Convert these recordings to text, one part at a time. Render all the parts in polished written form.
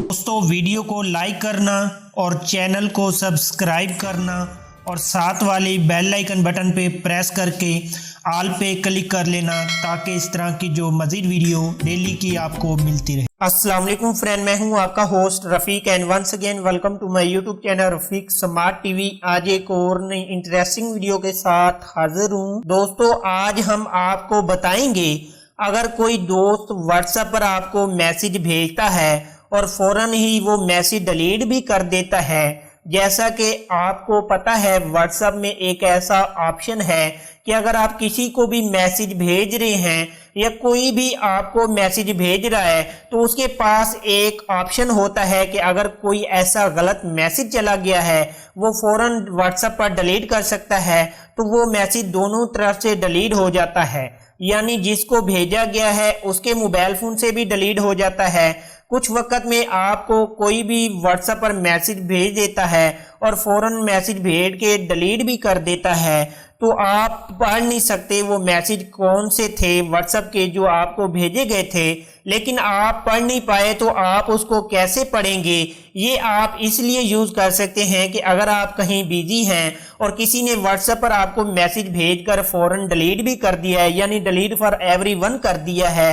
दोस्तों वीडियो को लाइक करना और चैनल को सब्सक्राइब करना और साथ वाले बेल आइकन बटन पे प्रेस करके ऑल पे क्लिक कर लेना ताकि इस तरह की जो मज़ीद वीडियो डेली की आपको मिलती रहे। अस्सलाम वालेकुम फ्रेंड, मैं हूं आपका host Rafiq and once again welcome to my YouTube channel Rafiq smart TV. आज एक और नई इंटरेस्टिंग वीडियो के साथ हाजिर हूं। दोस्तों आज हम आपको बताएंगे अगर कोई दोस्त व्हाट्सएप पर आपको मैसेज भेजता है और फौरन ही वो मैसेज डिलीट भी कर देता है। जैसा कि आपको पता है व्हाट्सएप में एक ऐसा ऑप्शन है कि अगर आप किसी को भी मैसेज भेज रहे हैं या कोई भी आपको मैसेज भेज रहा है तो उसके पास एक ऑप्शन होता है कि अगर कोई ऐसा गलत मैसेज चला गया है वो फौरन व्हाट्सएप पर डिलीट कर सकता है, तो वो मैसेज दोनों तरफ से डिलीट हो जाता है। यानी जिसको भेजा गया है उसके मोबाइल फोन से भी डिलीट हो जाता है। कुछ वक्त में आपको कोई भी व्हाट्सएप पर मैसेज भेज देता है और फौरन मैसेज भेज के डिलीट भी कर देता है, तो आप पढ़ नहीं सकते वो मैसेज कौन से थे व्हाट्सएप के जो आपको भेजे गए थे। लेकिन आप पढ़ नहीं पाए तो आप उसको कैसे पढ़ेंगे, ये आप इसलिए यूज़ कर सकते हैं कि अगर आप कहीं बिजी हैं और किसी ने व्हाट्सएप पर आपको मैसेज भेजकर फौरन डिलीट भी कर दिया है, यानी डिलीट फॉर एवरीवन कर दिया है,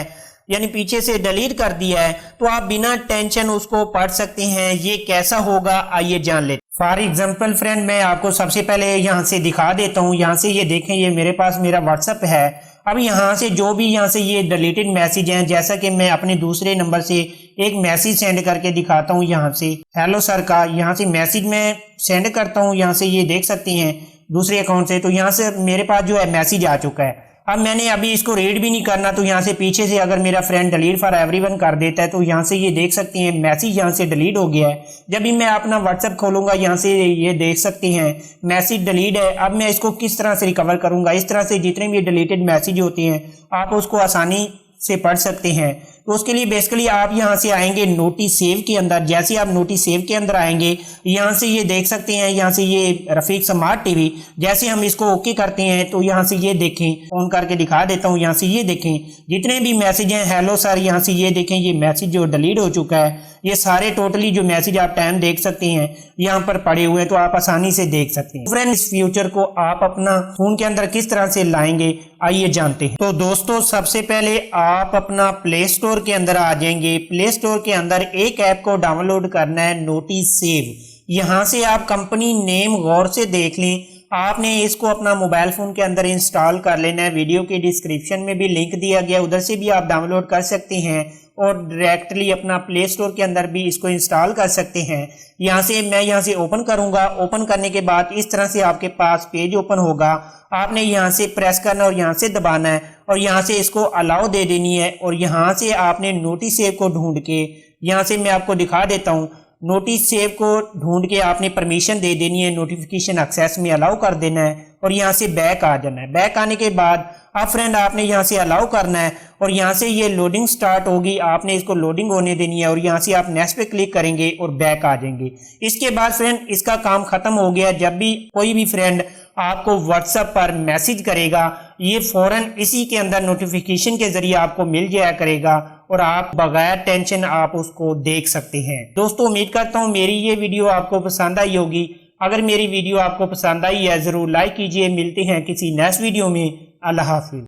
यानी पीछे से डिलीट कर दिया है, तो आप बिना टेंशन उसको पढ़ सकते हैं। ये कैसा होगा आइए जान लेते। फॉर एग्जाम्पल फ्रेंड, मैं आपको सबसे पहले यहाँ से दिखा देता हूँ। यहाँ से ये देखें, ये मेरे पास मेरा व्हाट्सएप है। अब यहाँ से जो भी यहाँ से ये डिलीटेड मैसेज हैं, जैसा कि मैं अपने दूसरे नंबर से एक मैसेज सेंड करके दिखाता हूँ। यहाँ से हेलो सर का यहाँ से मैसेज मैं सेंड करता हूँ। यहाँ से ये देख सकती हैं दूसरे अकाउंट से, तो यहाँ से मेरे पास जो है मैसेज आ चुका है। अब मैंने अभी इसको रीड भी नहीं करना, तो यहाँ से पीछे से अगर मेरा फ्रेंड डिलीट फॉर एवरीवन कर देता है तो यहाँ से ये देख सकती हैं मैसेज यहाँ से डिलीट हो गया है। जब भी मैं अपना व्हाट्सएप खोलूंगा यहाँ से ये देख सकती हैं मैसेज डिलीट है। अब मैं इसको किस तरह से रिकवर करूंगा, इस तरह से जितने भी डिलीटेड मैसेज होते हैं आप उसको आसानी से पढ़ सकते हैं। तो उसके लिए बेसिकली आप यहाँ से आएंगे नोटिस सेव के अंदर। जैसे आप नोटिस सेव के अंदर आएंगे यहाँ से ये देख सकते हैं, यहाँ से ये रफ़ीक स्मार्ट टीवी, जैसे हम इसको ओके करते हैं तो यहाँ से ये देखें, ऑन करके दिखा देता हूँ। यहाँ से ये देखें जितने भी मैसेज हैं हेलो सर, यहाँ से ये देखें ये मैसेज जो डिलीट हो चुका है। ये सारे टोटली जो मैसेज आप टाइम देख सकते हैं यहाँ पर पड़े हुए हैं, तो आप आसानी से देख सकते हैं। फ्रेंड इस फ्यूचर को आप अपना फोन के अंदर किस तरह से लाएंगे आइए जानते हैं। तो दोस्तों सबसे पहले आप अपना प्ले स्टोर के अंदर आ जाएंगे। प्ले स्टोर के अंदर एक ऐप को डाउनलोड करना है नोटिस सेव। यहाँ से आप कंपनी नेम गौर से देख लें, आपने इसको अपना मोबाइल फोन के अंदर इंस्टॉल कर लेना है। वीडियो के डिस्क्रिप्शन में भी लिंक दिया गया, उधर से भी आप डाउनलोड कर सकते हैं और डायरेक्टली अपना प्ले स्टोर के अंदर भी इसको इंस्टॉल कर सकते हैं। यहाँ से मैं यहाँ से ओपन करूंगा। ओपन करने के बाद इस तरह से आपके पास पेज ओपन होगा। आपने यहाँ से प्रेस करना और यहाँ से दबाना है और यहाँ से इसको अलाउ दे देनी है और यहाँ से आपने नोटिस सेव को ढूंढ के, यहाँ से मैं आपको दिखा देता हूँ, नोटिस सेव को ढूंढ के आपने परमिशन दे देनी है, नोटिफिकेशन एक्सेस में अलाउ कर देना है और यहाँ से बैक आ जाना है। बैक आने के बाद अब फ्रेंड आपने यहाँ से अलाउ करना है और यहाँ से ये लोडिंग स्टार्ट होगी, आपने इसको लोडिंग होने देनी है और यहाँ से आप नेक्स्ट पे क्लिक करेंगे और बैक आ जाएंगे। इसके बाद फ्रेंड इसका काम खत्म हो गया। जब भी कोई भी फ्रेंड आपको व्हाट्सएप पर मैसेज करेगा ये फौरन इसी के अंदर नोटिफिकेशन के जरिए आपको मिल जाया करेगा और आप बगैर टेंशन आप उसको देख सकते हैं। दोस्तों उम्मीद करता हूँ मेरी ये वीडियो आपको पसंद आई होगी। अगर मेरी वीडियो आपको पसंद आई है जरूर लाइक कीजिए। मिलते हैं किसी नेक्स्ट वीडियो में। अल्लाह हाफिज।